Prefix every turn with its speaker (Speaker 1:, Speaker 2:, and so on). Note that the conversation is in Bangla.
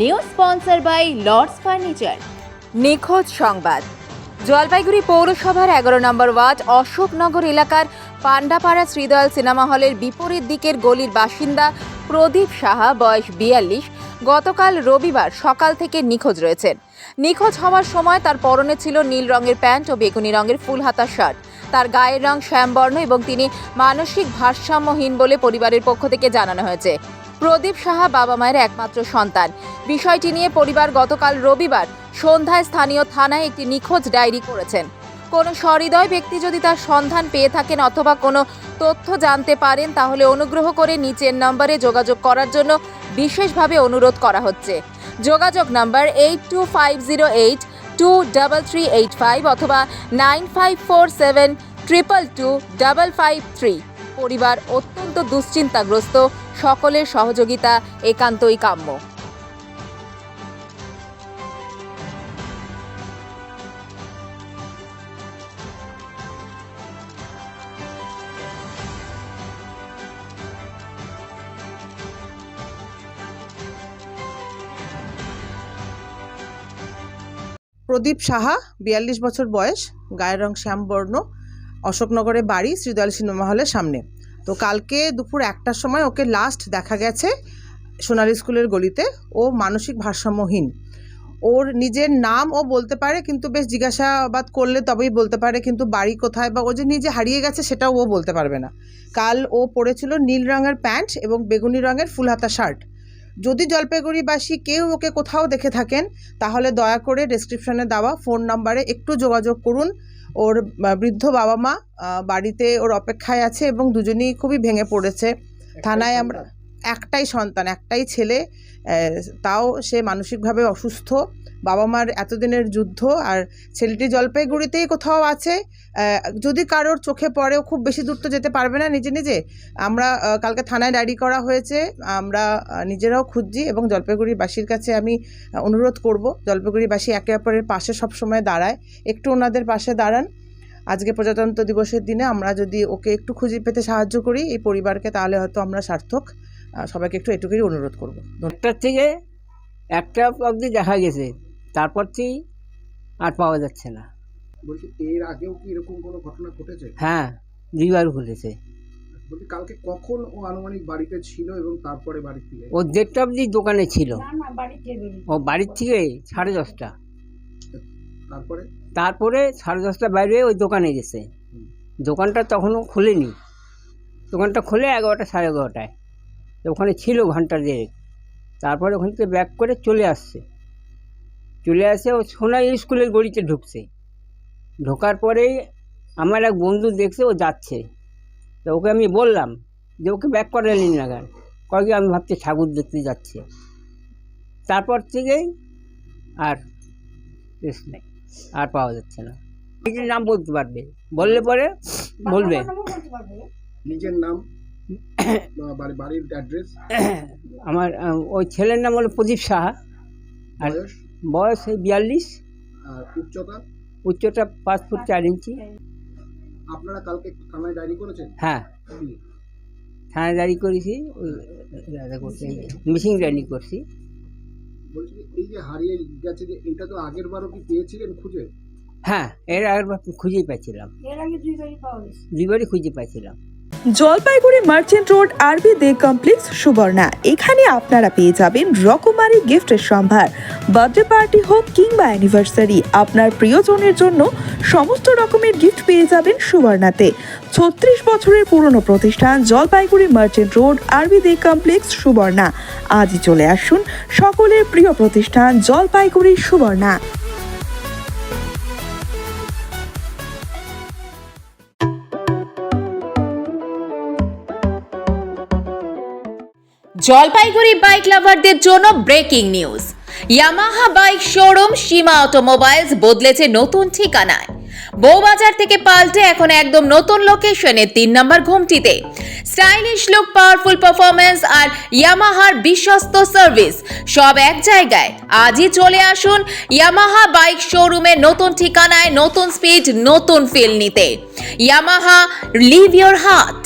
Speaker 1: New sponsor by Lords Furniture.
Speaker 2: নিখোঁজ সংবাদ। জলপাইগুড়ি পৌরসভার 11 নম্বর ওয়ার্ড অশোকনগর এলাকার পান্ডাপাড়া শ্রীদয়াল সিনেমা হলের বিপরীত দিকের গলির বাসিন্দা প্রদীপ সাহা, বয়স 42, গতকাল রবিবার সকাল থেকে নিখোঁজ রয়েছেন। নিখোঁজ হওয়ার সময় তার পরনে ছিল নীল রঙের প্যান্ট ও বেগুনি রঙের ফুল হাতা শার্ট। তার গায়ের রং শ্যামবর্ণ এবং তিনি মানসিক ভারসাম্যহীন বলে পরিবারের পক্ষ থেকে জানানো হয়েছে। প্রদীপ সাহা বাবা মায়ের একমাত্র সন্তান। বিষয়টি নিয়ে পরিবার গতকাল রবিবার সন্ধ্যায় স্থানীয় থানায় একটি নিখোঁজ ডায়েরি করেছেন। কোনো সহৃদয় ব্যক্তি যদি তার সন্ধান পেয়ে থাকেন অথবা কোনো তথ্য জানতে পারেন তাহলে অনুগ্রহ করে নিচের নম্বরে যোগাযোগ করার জন্য বিশেষভাবে অনুরোধ করা হচ্ছে। যোগাযোগ নাম্বার 8250823385 অথবা 9547222553। পরিবার অত্যন্ত দুশ্চিন্তাগ্রস্ত, সকলের সহযোগিতা একান্তই কাম্য।
Speaker 3: প্রদীপ সাহা, 42 বছর বয়স, গায়ের রং শ্যামবর্ণ, অশোকনগরে বাড়ি, শ্রীদয়াল সিনেমা হলের সামনে। তো কালকে দুপুর 1টার সময় ওকে লাস্ট দেখা গেছে সোনালী স্কুলের গলিতে। ও মানসিক ভারসাম্যহীন। ওর নিজের নাম ও বলতে পারে, কিন্তু বেশ জিজ্ঞাসাবাদ করলে তবেই বলতে পারে, কিন্তু বাড়ি কোথায় বা ও যে নিজে হারিয়ে গেছে সেটাও ও বলতে পারবে না। কাল ও পরেছিল নীল রঙের প্যান্ট এবং বেগুনি রঙের ফুল হাতা শার্ট। যদি জলপাইগুড়িবাসী কেউ ওকে কোথাও দেখে থাকেন তাহলে দয়া করে ডেসক্রিপশনে দেওয়া ফোন নাম্বারে একটু যোগাযোগ করুন। ওর বৃদ্ধ বাবা মা বাড়িতে ওর অপেক্ষায় আছে এবং দুজনেই খুবই ভেঙে পড়েছে। থানায় আমরা একটাই সন্তান, একটাই ছেলে, তাও সে মানসিকভাবে অসুস্থ। বাবা মার এতদিনের যুদ্ধ, আর ছেলেটি জলপাইগুড়িতেই কোথাও আছে। যদি কারোর চোখে পড়েও খুব বেশি দূর তো যেতে পারবে না নিজে নিজে। আমরা কালকে থানায় ডায়েরি করা হয়েছে, আমরা নিজেরাও খুঁজছি এবং জলপাইগুড়িবাসীর কাছে আমি অনুরোধ করব, জলপাইগুড়িবাসী একে অপরের পাশে সবসময় দাঁড়ায়, একটু ওনাদের পাশে দাঁড়ান। আজকে প্রজাতন্ত্র দিবসের দিনে আমরা যদি ওকে একটু খুঁজে পেতে সাহায্য করি এই পরিবারকে, তাহলে হয়তো আমরা সার্থক। সবাইকে একটু এটুকুই অনুরোধ করবো।
Speaker 4: 1টার থেকে 1টা অবধি দেখা গেছে, তারপর থেকেই আর পাওয়া যাচ্ছে না।
Speaker 5: বলছি এর আগেও কি এরকম কোনো ঘটনা ঘটেছে?
Speaker 4: হ্যাঁ, 2বার ঘটেছে।
Speaker 5: বলছি কালকে কখন ও আনুমানিক বাড়িতে ছিল এবং তারপরে বাড়ি থেকে?
Speaker 4: ও 1:30 অবধি দোকানে ছিল। ও বাড়ির থেকে 10:30টা। তারপরে 10:30টা বাইরে ওই দোকানে গেছে। দোকানটা তখনও খোলেনি। দোকানটা খোলে 11টা 11:30টায়। ওখানে ছিল ঘন্টা দেড়েক। তারপরে ওখান থেকে ব্যাক করে চলে আসে ও সোনালী স্কুলের গলিতে ঢুকছে। ঢোকার পরেই আমার এক বন্ধু দেখছে ও যাচ্ছে, তো ওকে আমি বললাম যে ওকে ব্যাক করে নিন না কেন, কয়েক আমি ভাবছি ঠাকুর দেখতে যাচ্ছে। তারপর থেকেই আর শেষ নেই, আর পাওয়া যাচ্ছে না। নিজের নাম বলতে পারবে, বললে পরে বলবে।
Speaker 5: নিজের নাম, বাড়ির অ্যাড্রেস?
Speaker 4: আমার ওই ছেলের নাম হলো প্রদীপ সাহা, আর বয়স 42,
Speaker 5: আর
Speaker 4: উচ্চতা 5 ফুট 4 ইঞ্চি।
Speaker 5: আপনারা কালকে থানায় ডায়েরি করেছেন?
Speaker 4: হ্যাঁ, থানায় ডায়েরি করেছি, মিসিং ডায়েরি করছি।
Speaker 5: বলছি এই যে হারিয়ে গেছে, যে এটা তো আগের বারও কি পেয়েছিলেন খুঁজে?
Speaker 4: হ্যাঁ, এর আগের বার খুঁজেই পাইছিলাম, 2বারই খুঁজে পাইছিলাম।
Speaker 6: জলপাইগুড়ি মার্চেন্ট রোড আরবি দে কমপ্লেক্স, সুবর্ণা। এখানে আপনারা পেয়ে যাবেন রকমারি গিফটের সম্ভার। বার্থডে পার্টি হোক কিংবা অ্যানিভার্সারি, আপনার প্রিয়জনের জন্য সমস্ত রকমের গিফট পেয়ে যাবেন সুবর্ণাতে। 36 বছরের পুরনো প্রতিষ্ঠান জলপাইগুড়ি মার্চেন্ট রোড আরবি দে কমপ্লেক্স, সুবর্ণা। আজই চলে আসুন সকলের প্রিয় প্রতিষ্ঠান জলপাইগুড়ি সুবর্ণা।
Speaker 1: জলপাইগুড়ি বাইক লাভারদের জন্য breaking news. Yamaha bike showroom Seema automobiles বদলেছে নতুন ঠিকানায়। বউবাজার থেকে পাল্টে এখন একদম নতুন লোকেশনে 3 নম্বর ঘুমটিতে। স্টাইলিশ লুক, পাওয়ারফুল পারফরম্যান্স আর ইয়ামাহার বিশ্বস্ত সার্ভিস সব এক জায়গায়। আজই চলে আসুন ইয়ামাহা বাইক শোরুমের নতুন ঠিকানায়, নতুন স্পিড, নতুন ফিল নিতে। Yamaha, live your heart.